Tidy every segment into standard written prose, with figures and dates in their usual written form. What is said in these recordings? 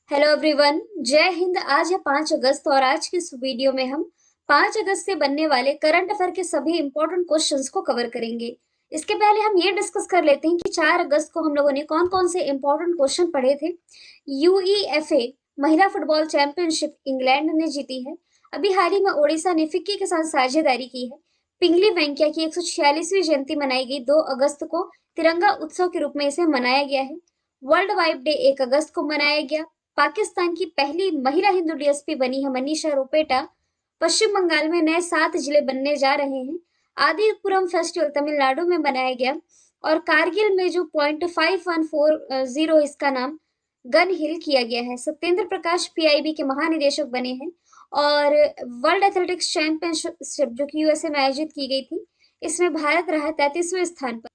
Hello everyone, जय हिंद। आज है 5 अगस्त और आज की इस वीडियो में हम 5 अगस्त से बनने वाले करंट अफेयर के सभी इंपॉर्टेंट क्वेश्चंस को कवर करेंगे। इसके पहले हम ये डिस्कस कर लेते हैं कि 4 अगस्त को हम लोगों ने कौन कौन से इंपॉर्टेंट क्वेश्चन पढ़े थे। यूईएफए महिला फुटबॉल चैंपियनशिप इंग्लैंड ने जीती है। अभी हाल ही में ओडिशा ने फिक्की के साथ साझेदारी की है। पिंगली वेंकैया की 146वीं जयंती मनाई गई 2 अगस्त को। तिरंगा उत्सव के रूप में इसे मनाया गया है। वर्ल्ड वाइड डे 1 अगस्त को मनाया गया। पाकिस्तान की पहली महिला हिंदू डीएसपी बनी है मनीषा रोपेटा। पश्चिम बंगाल में नए 7 जिले बनने जा रहे हैं। आदिपुरम फेस्टिवल तमिलनाडु में मनाया गया। और कारगिल में जो .5140 इसका नाम गन हिल किया गया है। सत्येंद्र प्रकाश पीआईबी के महानिदेशक बने हैं। और वर्ल्ड एथलेटिक्स चैंपियनशिप जो कि यूएसए में आयोजित की गई थी, इसमें भारत रहा 33वें स्थान पर।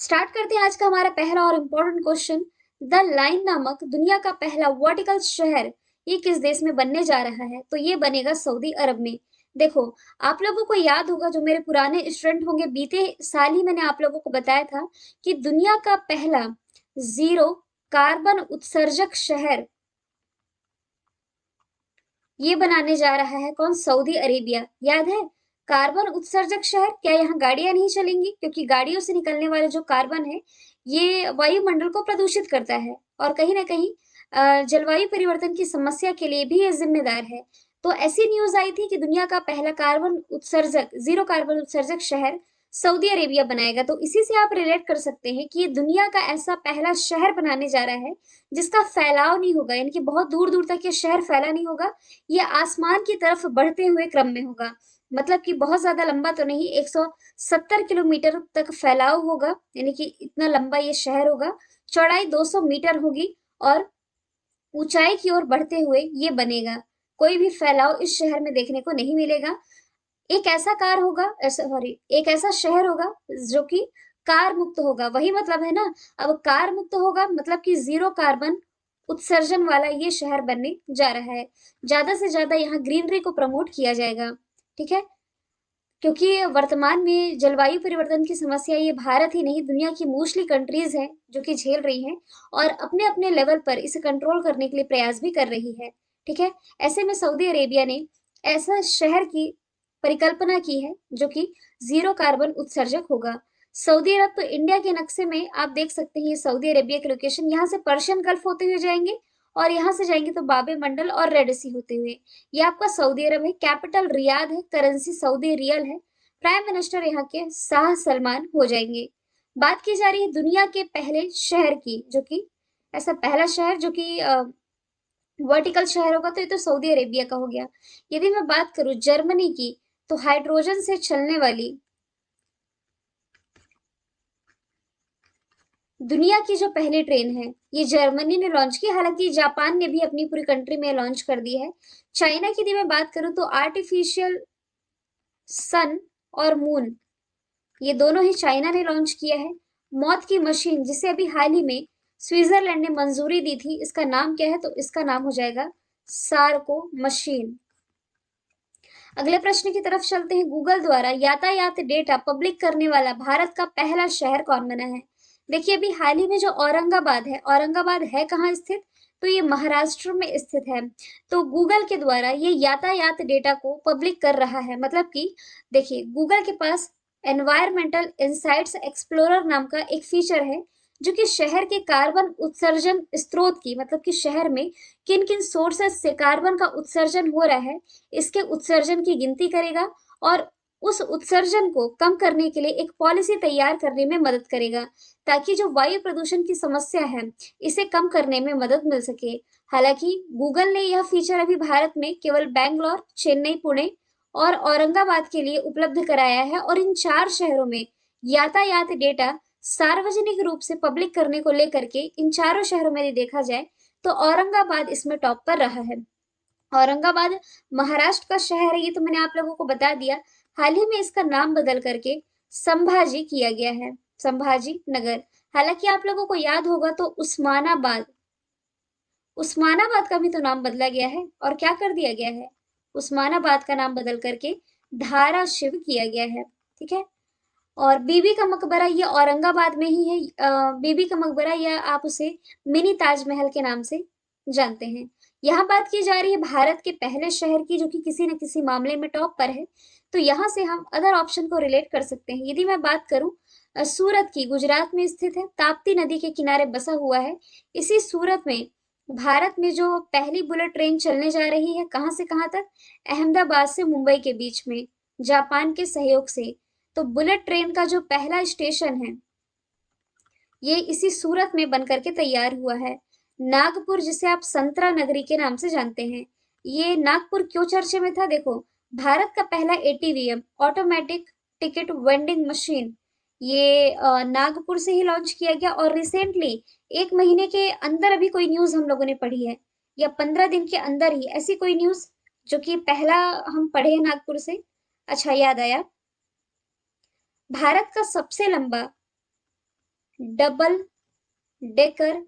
स्टार्ट करते हैं आज का हमारा पहला और इम्पोर्टेंट क्वेश्चन। द लाइन नामक दुनिया का पहला वर्टिकल शहर ये किस देश में बनने जा रहा है? तो ये बनेगा सऊदी अरब में। देखो, आप लोगों को याद होगा, जो मेरे पुराने स्टूडेंट होंगे, बीते साल ही मैंने आप लोगों को बताया था कि दुनिया का पहला जीरो कार्बन उत्सर्जक शहर ये बनाने जा रहा है कौन? Saudi Arabia. याद है? कार्बन उत्सर्जक शहर, क्या यहाँ गाड़ियां नहीं चलेंगी? क्योंकि गाड़ियों से निकलने वाले जो कार्बन है ये वायुमंडल को प्रदूषित करता है और कहीं ना कहीं जलवायु परिवर्तन की समस्या के लिए भी ये जिम्मेदार है। तो ऐसी न्यूज आई थी कि दुनिया का पहला कार्बन उत्सर्जक जीरो कार्बन उत्सर्जक शहर सऊदी अरेबिया बनाएगा। तो इसी से आप रिलेट कर सकते हैं कि ये दुनिया का ऐसा पहला शहर बनाने जा रहा है जिसका फैलाव नहीं होगा, यानी कि बहुत दूर दूर तक ये शहर फैला नहीं होगा। ये आसमान की तरफ बढ़ते हुए क्रम में होगा। मतलब कि बहुत ज्यादा लंबा तो नहीं, 170 किलोमीटर तक फैलाव होगा, यानी कि इतना लंबा ये शहर होगा। चौड़ाई 200 मीटर होगी और ऊंचाई की ओर बढ़ते हुए ये बनेगा। कोई भी फैलाव इस शहर में देखने को नहीं मिलेगा। एक ऐसा कार होगा, सॉरी, एक ऐसा शहर होगा जो कि कार मुक्त होगा। वही मतलब है ना। अब कार मुक्त होगा मतलब कि जीरो कार्बन उत्सर्जन वाला ये शहर बनने जा रहा है। ज्यादा से ज्यादा यहाँ ग्रीनरी को प्रमोट किया जाएगा। ठीक है? क्योंकि वर्तमान में जलवायु परिवर्तन की समस्या ये भारत ही नहीं, दुनिया की मोस्टली कंट्रीज हैं जो कि झेल रही हैं और अपने अपने लेवल पर इसे कंट्रोल करने के लिए प्रयास भी कर रही है। ठीक है? ऐसे में सऊदी अरेबिया ने ऐसा शहर की परिकल्पना की है जो कि जीरो कार्बन उत्सर्जक होगा। सऊदी अरब तो इंडिया के नक्शे में आप देख सकते हैं, ये सऊदी अरेबिया के लोकेशन यहाँ से पर्शियन गल्फ होते हुए जाएंगे और यहाँ से जाएंगे तो बाबे मंडल और रेड सी होते हुए। ये आपका सऊदी अरब है। कैपिटल रियाद है। करेंसी सऊदी रियल है। प्राइम मिनिस्टर यहाँ के शाह सलमान हो जाएंगे। बात की जा रही है दुनिया के पहले शहर की, जो कि ऐसा पहला शहर जो कि वर्टिकल शहर होगा, तो ये तो सऊदी अरेबिया का हो गया। यदि मैं बात करूं जर्मनी की, तो हाइड्रोजन से चलने वाली दुनिया की जो पहली ट्रेन है ये जर्मनी ने लॉन्च की। हालांकि जापान ने भी अपनी पूरी कंट्री में लॉन्च कर दी है। चाइना की यदि मैं बात करूं तो आर्टिफिशियल सन और मून ये दोनों ही चाइना ने लॉन्च किया है। मौत की मशीन जिसे अभी हाल ही में स्विट्जरलैंड ने मंजूरी दी थी, इसका नाम क्या है? तो इसका नाम हो जाएगा सार्को मशीन। अगले प्रश्न की तरफ चलते हैं। गूगल द्वारा यातायात डेटा पब्लिक करने वाला भारत का पहला शहर कौन बना है? देखिए, अभी हाल ही में जो औरंगाबाद है, औरंगाबाद है कहाँ स्थित? तो ये महाराष्ट्र में स्थित है। तो गूगल के द्वारा ये यातायात डेटा को पब्लिक कर रहा है। मतलब कि देखिए, गूगल के पास एनवायरमेंटल इंसाइट्स एक्सप्लोरर नाम का एक फीचर है जो कि शहर के कार्बन उत्सर्जन स्रोत की, मतलब कि शहर में किन किन सोर्सेस से कार्बन का उत्सर्जन हो रहा है, इसके उत्सर्जन की गिनती करेगा और उस उत्सर्जन को कम करने के लिए एक पॉलिसी तैयार करने में मदद करेगा, ताकि जो वायु प्रदूषण की समस्या है इसे कम करने में मदद मिल सके। हालांकि गूगल ने यह फीचर अभी भारत में केवल बैंगलोर, चेन्नई, पुणे और औरंगाबाद के लिए उपलब्ध कराया है और इन 4 शहरों में यातायात डेटा सार्वजनिक रूप से पब्लिक करने को लेकर के इन 4 शहरों में यदि देखा जाए तो औरंगाबाद इसमें टॉप पर रहा है। औरंगाबाद महाराष्ट्र का शहर है, ये तो मैंने आप लोगों को बता दिया। हाल ही में इसका नाम बदल करके संभाजी किया गया है, संभाजी नगर। हालांकि आप लोगों को याद होगा तो उस्मानाबाद, उस्मानाबाद का भी तो नाम बदला गया है और क्या कर दिया गया है? उस्मानाबाद का नाम बदल करके धाराशिव किया गया है। ठीक है? और बीबी का मकबरा ये औरंगाबाद में ही है। बीबी का मकबरा या आप उसे मिनी ताजमहल के नाम से जानते हैं। यहाँ बात की जा रही है भारत के पहले शहर की, जो कि किसी न किसी मामले में टॉप पर है। तो यहाँ से हम अदर ऑप्शन को रिलेट कर सकते हैं। यदि मैं बात करूं सूरत की, गुजरात में स्थित है, ताप्ती नदी के किनारे बसा हुआ है। इसी सूरत में भारत में जो पहली बुलेट ट्रेन चलने जा रही है, कहाँ से कहाँ तक? अहमदाबाद से मुंबई के बीच में, जापान के सहयोग से। तो बुलेट ट्रेन का जो पहला स्टेशन है, ये इसी सूरत में बन करके तैयार हुआ है। नागपुर, जिसे आप संतरा नगरी के नाम से जानते हैं, ये नागपुर क्यों चर्चे में था? देखो, भारत का पहला ATVM, automatic ticket vending machine, ये नागपुर से ही लॉन्च किया गया। और रिसेंटली 1 महीने के अंदर अभी कोई न्यूज हम लोगों ने पढ़ी है, या 15 दिन के अंदर ही ऐसी कोई न्यूज जो कि पहला हम पढ़े हैं नागपुर से। अच्छा, याद आया, भारत का सबसे लंबा डबल डेकर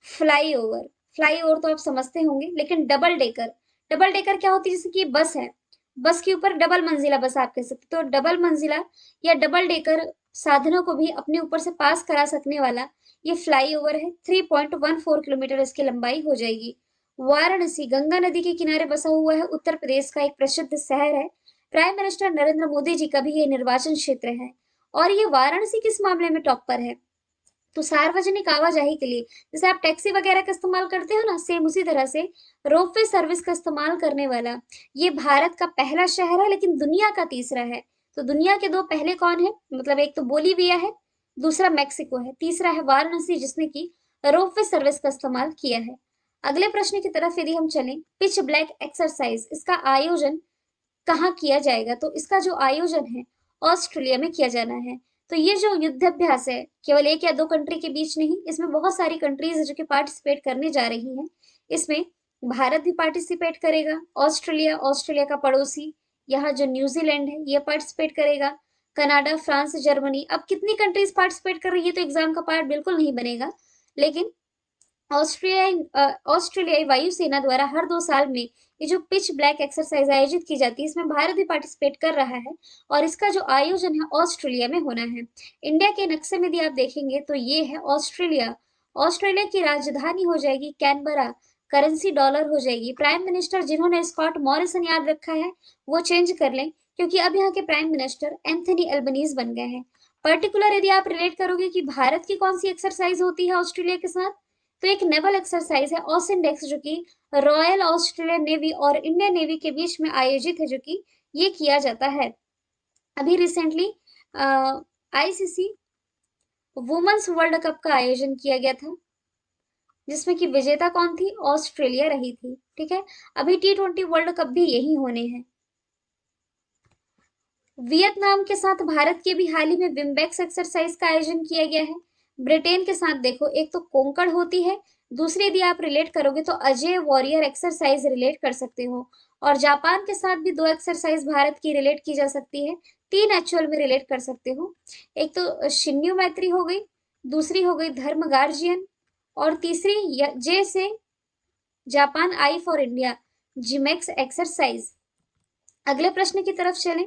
फ्लाईओवर, फ्लाईओवर तो आप समझते होंगे, लेकिन डबल डेकर, डबल डेकर क्या होती है? जैसे कि बस है, बस के ऊपर डबल मंजिला बस आप कह सकते हो। तो डबल मंजिला या डबल डेकर साधनों को भी अपने ऊपर से पास करा सकने वाला ये फ्लाईओवर है। 3.14 किलोमीटर इसकी लंबाई हो जाएगी। वाराणसी गंगा नदी के किनारे बसा हुआ है, उत्तर प्रदेश का एक प्रसिद्ध शहर है। प्राइम मिनिस्टर नरेंद्र मोदी जी का भी ये निर्वाचन क्षेत्र है। और ये वाराणसी किस मामले में टॉप पर है? तो सार्वजनिक आवाजाही के लिए, जैसे आप टैक्सी वगैरह का इस्तेमाल करते हो ना, सेम उसी तरह से रोपवे सर्विस का इस्तेमाल करने वाला ये भारत का पहला शहर है, लेकिन दुनिया का तीसरा है। तो दुनिया के दो पहले कौन है? मतलब एक तो बोलीविया है, दूसरा मैक्सिको है, तीसरा है वाराणसी, जिसने की रोपवे सर्विस का इस्तेमाल किया है। अगले प्रश्न की तरफ यदि हम चलें, पिच ब्लैक एक्सरसाइज, इसका आयोजन कहाँ किया जाएगा? तो इसका जो आयोजन है ऑस्ट्रेलिया में किया जाना है। तो ये जो युद्धाभ्यास है, केवल एक या दो कंट्री के बीच नहीं, इसमें बहुत सारी कंट्रीज है जो कि पार्टिसिपेट करने जा रही हैं। इसमें भारत भी पार्टिसिपेट करेगा, ऑस्ट्रेलिया, ऑस्ट्रेलिया का पड़ोसी, यहाँ जो न्यूजीलैंड है ये पार्टिसिपेट करेगा, कनाडा, फ्रांस, जर्मनी। अब कितनी कंट्रीज पार्टिसिपेट कर रही है तो एग्जाम का पार्ट बिल्कुल नहीं बनेगा, लेकिन ऑस्ट्रेलियाई वायुसेना द्वारा हर 2 साल में ये जो पिच ब्लैक एक्सरसाइज आयोजित की जाती है, इसमें भारत भी पार्टिसिपेट कर रहा है। और इसका जो आयोजन है ऑस्ट्रेलिया में होना है। इंडिया के नक्शे में यदि आप देखेंगे तो ये है ऑस्ट्रेलिया। ऑस्ट्रेलिया की राजधानी हो जाएगी कैनबरा, करेंसी डॉलर हो जाएगी। प्राइम मिनिस्टर जिन्होंने स्कॉट मॉरिसन याद रखा है वो चेंज कर लें, क्योंकि अब यहाँ के प्राइम मिनिस्टर एंथनी एल्बनीज बन गए हैं। पर्टिकुलर यदि आप रिलेट करोगे कि भारत की कौन सी एक्सरसाइज होती है ऑस्ट्रेलिया के साथ, तो एक नेवल एक्सरसाइज है ऑसिनडेक्स, जो कि रॉयल ऑस्ट्रेलियन नेवी और इंडियन नेवी के बीच में आयोजित है, जो कि ये किया जाता है। अभी recently ICC women's world cup का आयोजन किया गया था, जिसमें कि विजेता कौन थी? ऑस्ट्रेलिया रही थी। ठीक है, अभी T20 वर्ल्ड कप भी यही होने हैं। वियतनाम के साथ भारत के भी हाल ही में विम्बेक्स एक्सरसाइज का आयोजन किया गया है। ब्रिटेन के साथ देखो, एक तो कोंकण होती है, दूसरी यदि आप रिलेट करोगे तो अजय वॉरियर एक्सरसाइज रिलेट कर सकते हो। और जापान के साथ भी 2 एक्सरसाइज भारत की रिलेट की जा सकती है, 3 एक्चुअल में रिलेट कर सकते हो। एक तो शिन्यू मैत्री हो गई, दूसरी हो गई धर्म गार्जियन, और तीसरी जे से Japan, I for India, JIMEX exercise. अगले प्रश्न की तरफ चलें।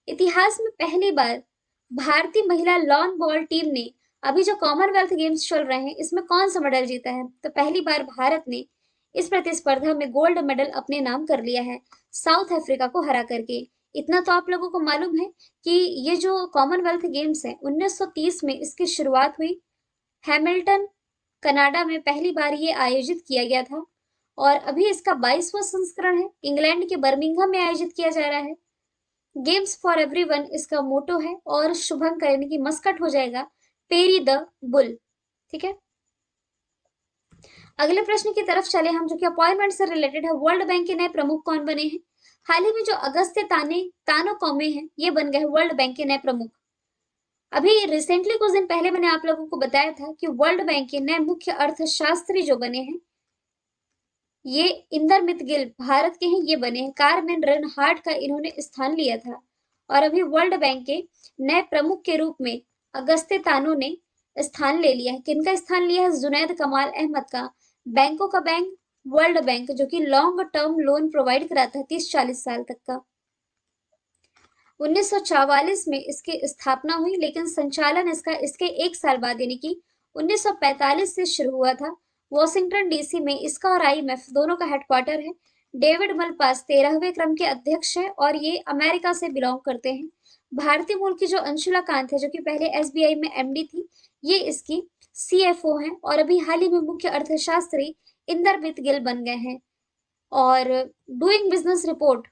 इतिहास में पहली बार भारतीय महिला लॉन बॉल टीम ने, अभी जो कॉमनवेल्थ गेम्स चल रहे हैं इसमें कौन सा मेडल जीता है? तो पहली बार भारत ने इस प्रतिस्पर्धा में गोल्ड मेडल अपने नाम कर लिया है, साउथ अफ्रीका को हरा करके। इतना तो आप लोगों को मालूम है कि ये जो कॉमनवेल्थ गेम्स है 1930 में इसकी शुरुआत हुई। हैमिल्टन, कनाडा में पहली बार ये आयोजित किया गया था, और अभी इसका 22वां संस्करण है, इंग्लैंड के बर्मिंघम में आयोजित किया जा रहा है। गेम्स फॉर एवरीवन इसका मोटो है, और शुभंकर यानी कि मस्कट हो जाएगा पेरी द बुल। ठीक है, अगले प्रश्न की तरफ चले हम, जो कि अपॉइंटमेंट से रिलेटेड है। वर्ल्ड बैंक के नए प्रमुख कौन बने हैं? हाल ही में जो अगस्त्य तानो कौमे हैं ये बन गए वर्ल्ड बैंक के नए प्रमुख। अभी रिसेंटली कुछ दिन पहले मैंने आप लोगों को बताया था कि वर्ल्ड बैंक के नए मुख्य अर्थशास्त्री जो बने हैं ये इंदर मितगिल भारत के हैं, ये बने हैं। कारमेन रेनहार्ट का इन्होंने स्थान लिया था। और अभी वर्ल्ड बैंक के नए प्रमुख के रूप में अगस्त्य तानो ने स्थान ले लिया है। किनका स्थान लिया है? जुनैद कमाल अहमद का। बैंकों का बैंक वर्ल्ड बैंक, जो कि लॉन्ग टर्म लोन प्रोवाइड कराता है 30-40 साल तक का। 1944 में इसकी स्थापना हुई, लेकिन संचालन इसका इसके 1 साल बाद यानी कि 1945 से शुरू हुआ था, वॉशिंगटन डीसी में इसका और आईएमएफ दोनों का हेडक्वार्टर है। डेविड मलपास 13वें क्रम के अध्यक्ष है और ये अमेरिका से बिलोंग करते हैं। भारतीय मूल की जो अंशुला कांत है, जो कि पहले एसबीआई में एमडी थी, ये इसकी सीएफओ हैं और अभी हाल ही में मुख्य अर्थशास्त्री इंदरमित गिल बन गए हैं। और डूइंग बिजनेस रिपोर्ट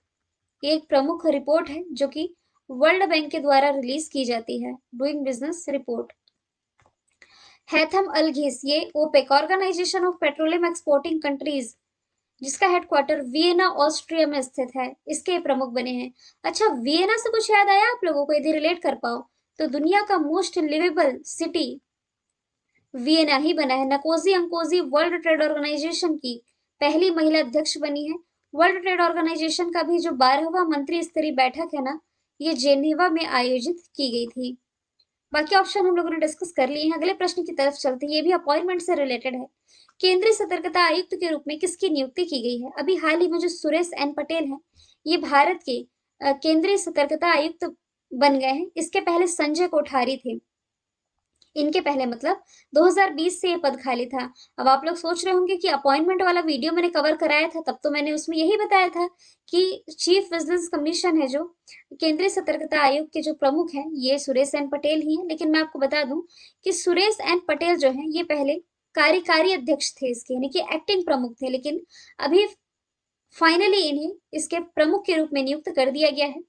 ये एक प्रमुख रिपोर्ट है जो कि वर्ल्ड बैंक के द्वारा रिलीज की जाती है। Doing business report. Haitham Al Ghais ये OPEC organisation of petroleum exporting countries, जिसका हेडक्वार्टर वियना ऑस्ट्रिया में स्थित है, इसके प्रमुख बने हैं। अच्छा, वियना से कुछ याद आया आप लोगों को, यदि रिलेट कर पाओ तो? दुनिया का मोस्ट लिवेबल सिटी वियना ही बना है। नकोजी अंकोजी वर्ल्ड ट्रेड ऑर्गेनाइजेशन की पहली महिला अध्यक्ष बनी है। वर्ल्ड ट्रेड ऑर्गेनाइजेशन का भी जो 12वां मंत्री स्तरीय बैठक है ना, ये जेनेवा में आयोजित की गई थी। बाकी ऑप्शन हम लोगों ने डिस्कस कर लिए हैं। अगले प्रश्न की तरफ चलते हैं, ये भी अपॉइंटमेंट से रिलेटेड है। केंद्रीय सतर्कता आयुक्त के रूप में किसकी नियुक्ति की गई है? अभी हाल ही में जो सुरेश एन पटेल हैं, ये भारत के केंद्रीय सतर्कता आयुक्त बन गए हैं। इसके पहले संजय कोठारी थे, इनके पहले मतलब 2020 से ये पद खाली था। अब आप लोग सोच रहे होंगे कि अपॉइंटमेंट वाला वीडियो मैंने कवर कराया था, तब तो मैंने उसमें यही बताया था कि चीफ विजिलेंस कमीशन है, जो केंद्रीय सतर्कता आयोग के जो प्रमुख हैं, ये सुरेश एन पटेल ही हैं। लेकिन मैं आपको बता दूं कि सुरेश एन पटेल जो हैं, ये पहले कार्यकारी अध्यक्ष थे इसके, यानी कि एक्टिंग प्रमुख थे, लेकिन अभी फाइनली इन्हें इसके प्रमुख के रूप में नियुक्त कर दिया गया है।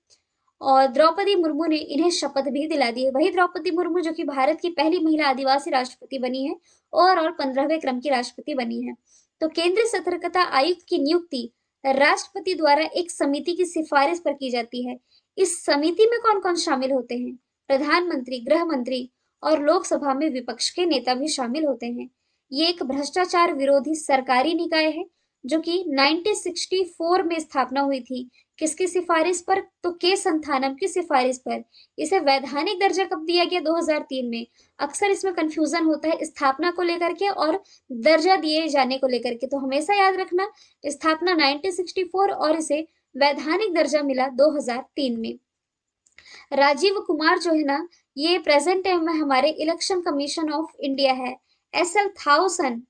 और द्रौपदी मुर्मू ने इन्हें शपथ भी दिला दी है। वही द्रौपदी मुर्मू जो कि भारत की पहली महिला आदिवासी राष्ट्रपति बनी है और 15वें क्रम की राष्ट्रपति बनी है। तो केंद्रीय सतर्कता आयुक्त की नियुक्ति राष्ट्रपति द्वारा एक समिति की सिफारिश पर की जाती है। इस समिति में कौन कौन शामिल होते हैं? प्रधानमंत्री, गृह मंत्री और लोकसभा में विपक्ष के नेता भी शामिल होते हैं। ये एक भ्रष्टाचार विरोधी सरकारी निकाय है जो कि 1964 में स्थापना हुई थी। किसकी सिफारिश पर? तो के संथानम की सिफारिश पर। इसे वैधानिक दर्जा कब दिया गया? 2003 में। अक्सर इसमें कंफ्यूजन होता है स्थापना को लेकर के और दर्जा दिए जाने को लेकर के, तो हमेशा याद रखना स्थापना 1964 और इसे वैधानिक दर्जा मिला 2003 में। राजीव कुमार जो है ना, ये प्रेजेंट टाइम में हमारे इलेक्शन कमीशन ऑफ इंडिया है। SL थाउसन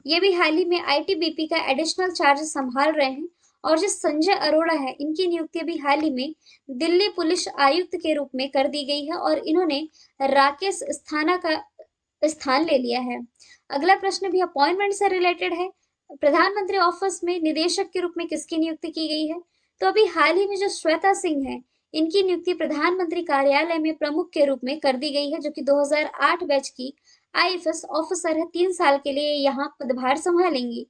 ये भी हाल ही में आईटीबीपी का एडिशनल चार्ज संभाल रहे हैं। और जो संजय अरोड़ा है, इनकी नियुक्ति भी हाल ही में दिल्ली पुलिस आयुक्त के रूप में कर दी गई है और इन्होंने राकेश अस्थाना का स्थान ले लिया है। अगला प्रश्न भी अपॉइंटमेंट से रिलेटेड है। प्रधानमंत्री ऑफिस में निदेशक के रूप में किसकी नियुक्ति की गई है? तो अभी हाल ही में जो श्वेता सिंह है, इनकी नियुक्ति प्रधानमंत्री कार्यालय में प्रमुख के रूप में कर दी गई है, जो कि 2008 बैच की आईएफएस ऑफिसर है। 3 साल के लिए यहाँ पदभार संभालेंगी।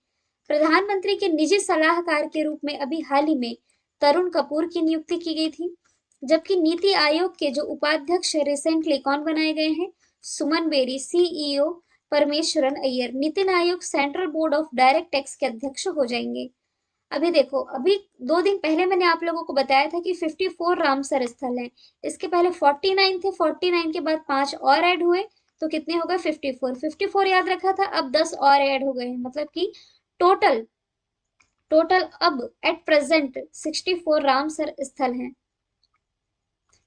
प्रधानमंत्री के निजी सलाहकार के रूप में अभी हाल ही में तरुण कपूर की नियुक्ति की गई थी। जबकि नीति आयोग के जो उपाध्यक्ष रिसेंटली कौन बनाए गए हैं? सुमन berry. CEO Parameswaran Iyer. NITI Aayog central board of direct tax के अध्यक्ष हो जाएंगे। अभी देखो, अभी 2 दिन पहले मैंने आप लोगों को बताया था कि 54 रामसर स्थल हैं। इसके पहले 49 थे, 49 के बाद 5 और ऐड हुए, तो कितने हो गए? 54। 54 याद रखा था, अब 10 और ऐड हो गए हैं, मतलब कि टोटल टोटल अब एट प्रेजेंट 64 रामसर स्थल हैं।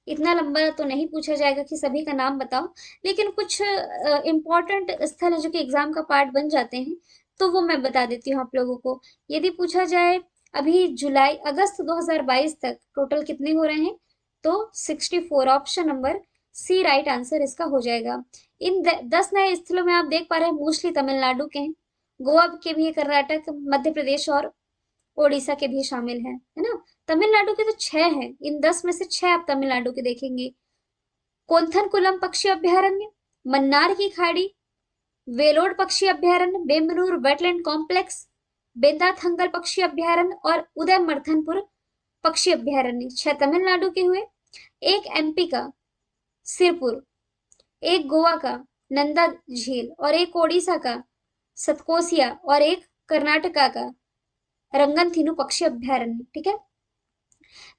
इतना लंबा तो नहीं पूछा जाएगा कि सभी का नाम बताओ, लेकिन कुछ इंपॉर्टेंट स्थल है जो कि एग्जाम का पार्ट बन जाते हैं, तो वो मैं बता देती हूँ आप लोगों को। यदि पूछा जाए अभी अगस्त 2022 तक टोटल कितने हो रहे हैं, तो 64। Option number C right answer इसका हो जाएगा। इन 10 नए स्थलों में आप देख पा रहे हैं मोस्टली तमिलनाडु के हैं, गोवा के भी, कर्नाटक, मध्य प्रदेश और ओडिशा के भी शामिल हैं, है ना। तमिलनाडु के तो 6 हैं, इन 10 में से 6 आप तमिलनाडु के देखेंगे। कोंथनकुलम पक्षी अभ्यारण्य, मन्नार की खाड़ी, वेलोड पक्षी अभ्यारण्य, बेमनूर वेटलैंड कॉम्प्लेक्स, बेंदाथंगल पक्षी अभ्यारण्य और उदयमर्थनपुर पक्षी अभ्यारण्य। 6 तमिलनाडु के हुए। एक एमपी का सिरपुर, एक गोवा का नंदा झील और एक ओडिशा का सतकोसिया और एक कर्नाटका का रंगनथिनु पक्षी अभ्यारण्य। ठीक है,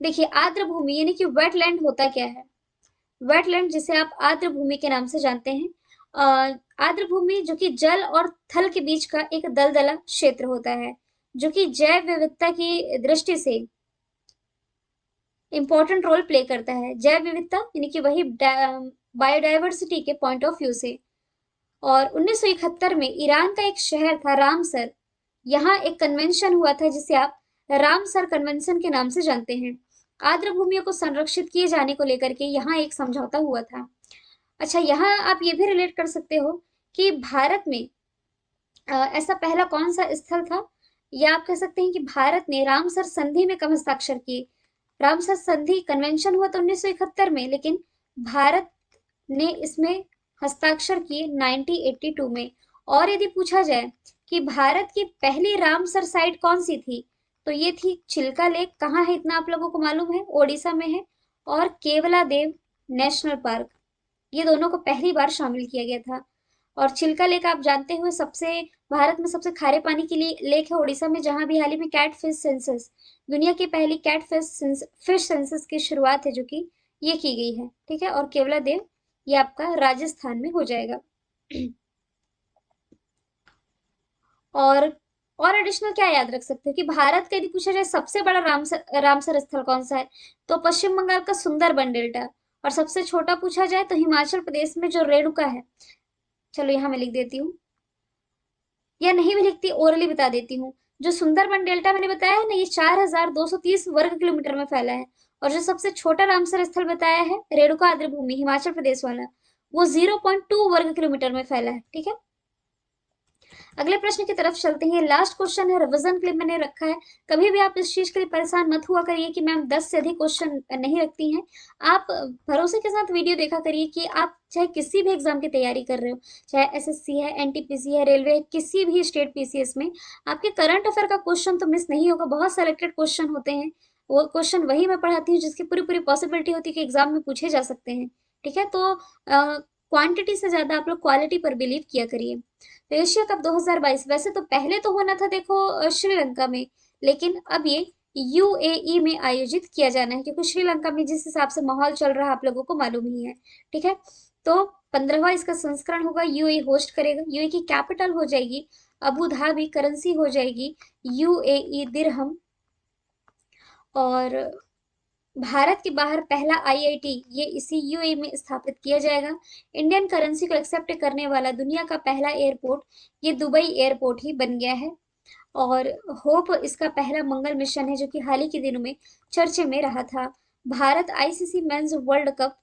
देखिए आर्द्र भूमि यानी कि वेटलैंड होता क्या है? वेटलैंड जिसे आप आर्द्र भूमि के नाम से जानते हैं, आर्द्र भूमि जो कि जल और थल के बीच का एक दलदला क्षेत्र होता है, जो कि जैव विविधता की दृष्टि से इंपॉर्टेंट रोल प्ले करता है। जैव विविधता यानी कि वही बायोडायवर्सिटी के पॉइंट ऑफ व्यू से। और 1971 में ईरान का एक शहर था रामसर, यहाँ एक कन्वेंशन हुआ था जिसे आप रामसर कन्वेंशन के नाम से जानते हैं। आर्द्र भूमियों को संरक्षित किए जाने को लेकर के यहाँ एक समझौता हुआ था। अच्छा, यहाँ आप ये भी रिलेट कर सकते हो कि भारत में ऐसा पहला कौन सा स्थल था, या आप कह सकते हैं कि भारत ने रामसर संधि में कब हस्ताक्षर किए। रामसर संधि कन्वेंशन हुआ था 1971 में, लेकिन भारत ने इसमें हस्ताक्षर किए 1982 में। और यदि पूछा जाए कि भारत की पहली रामसर साइट कौन सी थी, तो ये थी चिल्का लेक। कहाँ है इतना आप लोगों को मालूम है, ओडिशा में है। और केवला देव नेशनल पार्क, ये दोनों को पहली बार शामिल किया गया था। और चिल्का लेक आप जानते हुए सबसे भारत में सबसे खारे पानी के लिए लेक है उड़ीसा में, जहां भी हाल ही में कैट फिश सेंसस, दुनिया की पहली कैट फिश सेंसस की शुरुआत है जो कि ये की गई है। ठीक है, और केवला देव ये आपका राजस्थान में हो जाएगा। और और एडिशनल क्या याद रख सकते हो कि भारत का यदि पूछा जाए सबसे बड़ा रामसर स्थल कौन सा है, तो पश्चिम बंगाल का सुंदरबन डेल्टा। और सबसे छोटा पूछा जाए तो हिमाचल प्रदेश में जो रेणुका है। चलो यहाँ मैं लिख देती हूँ, या नहीं भी लिखती, ओरली बता देती हूँ। जो सुंदरबन डेल्टा मैंने बताया है ना, ये 4230 वर्ग किलोमीटर में फैला है। और जो सबसे छोटा रामसर स्थल बताया है रेणुका आर्द्र भूमि हिमाचल प्रदेश वाला, वो 0.2 वर्ग किलोमीटर में फैला है। ठीक है, अगले प्रश्न की तरफ चलते हैं। लास्ट क्वेश्चन है, रिवीजन के लिए मैंने रखा है। कभी भी आप इस चीज के लिए परेशान मत हुआ करिए कि मैम 10 से अधिक क्वेश्चन नहीं रखती हैं। आप भरोसे के साथ वीडियो देखा करिए कि आप चाहे किसी भी एग्जाम की तैयारी कर रहे हो, चाहे एसएससी है, एनटीपीसी है, रेलवे, किसी भी स्टेट पीसीएस में, आपके करंट अफेयर का क्वेश्चन तो मिस नहीं होगा। बहुत सेलेक्टेड क्वेश्चन होते हैं, वो क्वेश्चन वही मैं पढ़ाती हूँ जिसकी पूरी पूरी पॉसिबिलिटी होती है कि एग्जाम में पूछे जा सकते हैं। ठीक है, तो क्वांटिटी से ज्यादा आप लोग क्वालिटी पर बिलीव किया करिए। तो एशिया कप 2022 वैसे तो पहले तो होना था देखो श्रीलंका में, लेकिन अब ये यूएई में आयोजित किया जाना है, क्योंकि श्रीलंका में जिस हिसाब से माहौल चल रहा है आप लोगों को मालूम ही है। ठीक है, तो 15वां इसका संस्करण होगा, यूएई होस्ट करेगा। यूएई की कैपिटल हो जाएगी अबू धाबी, करेंसी हो जाएगी यूएई दिरहम। और भारत के बाहर पहला आईआईटी ये इसी यूएई में स्थापित किया जाएगा। इंडियन करेंसी को एक्सेप्ट करने वाला दुनिया का पहला एयरपोर्ट ये दुबई एयरपोर्ट ही बन गया है। और होप इसका पहला मंगल मिशन है जो कि हाल ही के दिनों में चर्चे में रहा था। Bharat ICC men's world cup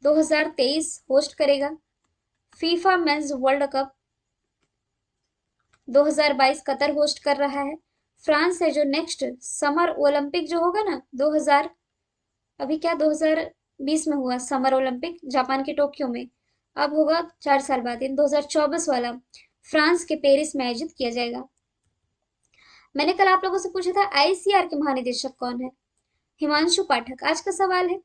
2023 host करेगा। FIFA men's world cup 2022 Qatar host कर रहा है। फ्रांस है जो नेक्स्ट समर ओलंपिक जो होगा ना 2000, अभी क्या 2020 में हुआ समर ओलंपिक जापान के टोक्यो में, अब होगा 4 साल बाद इन 2024 वाला फ्रांस के पेरिस में आयोजित किया जाएगा। मैंने कल आप लोगों से पूछा था आईसीआर के महानिदेशक कौन है, हिमांशु पाठक। आज का सवाल है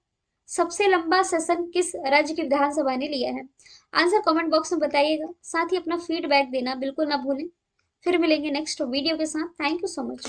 सबसे लंबा सेशन किस राज्य की विधानसभा ने लिया है। आंसर कमेंट बॉक्स में बताइएगा, साथ ही अपना फीडबैक देना बिल्कुल ना भूलें। फिर मिलेंगे नेक्स्ट वीडियो के साथ। Thank you so much.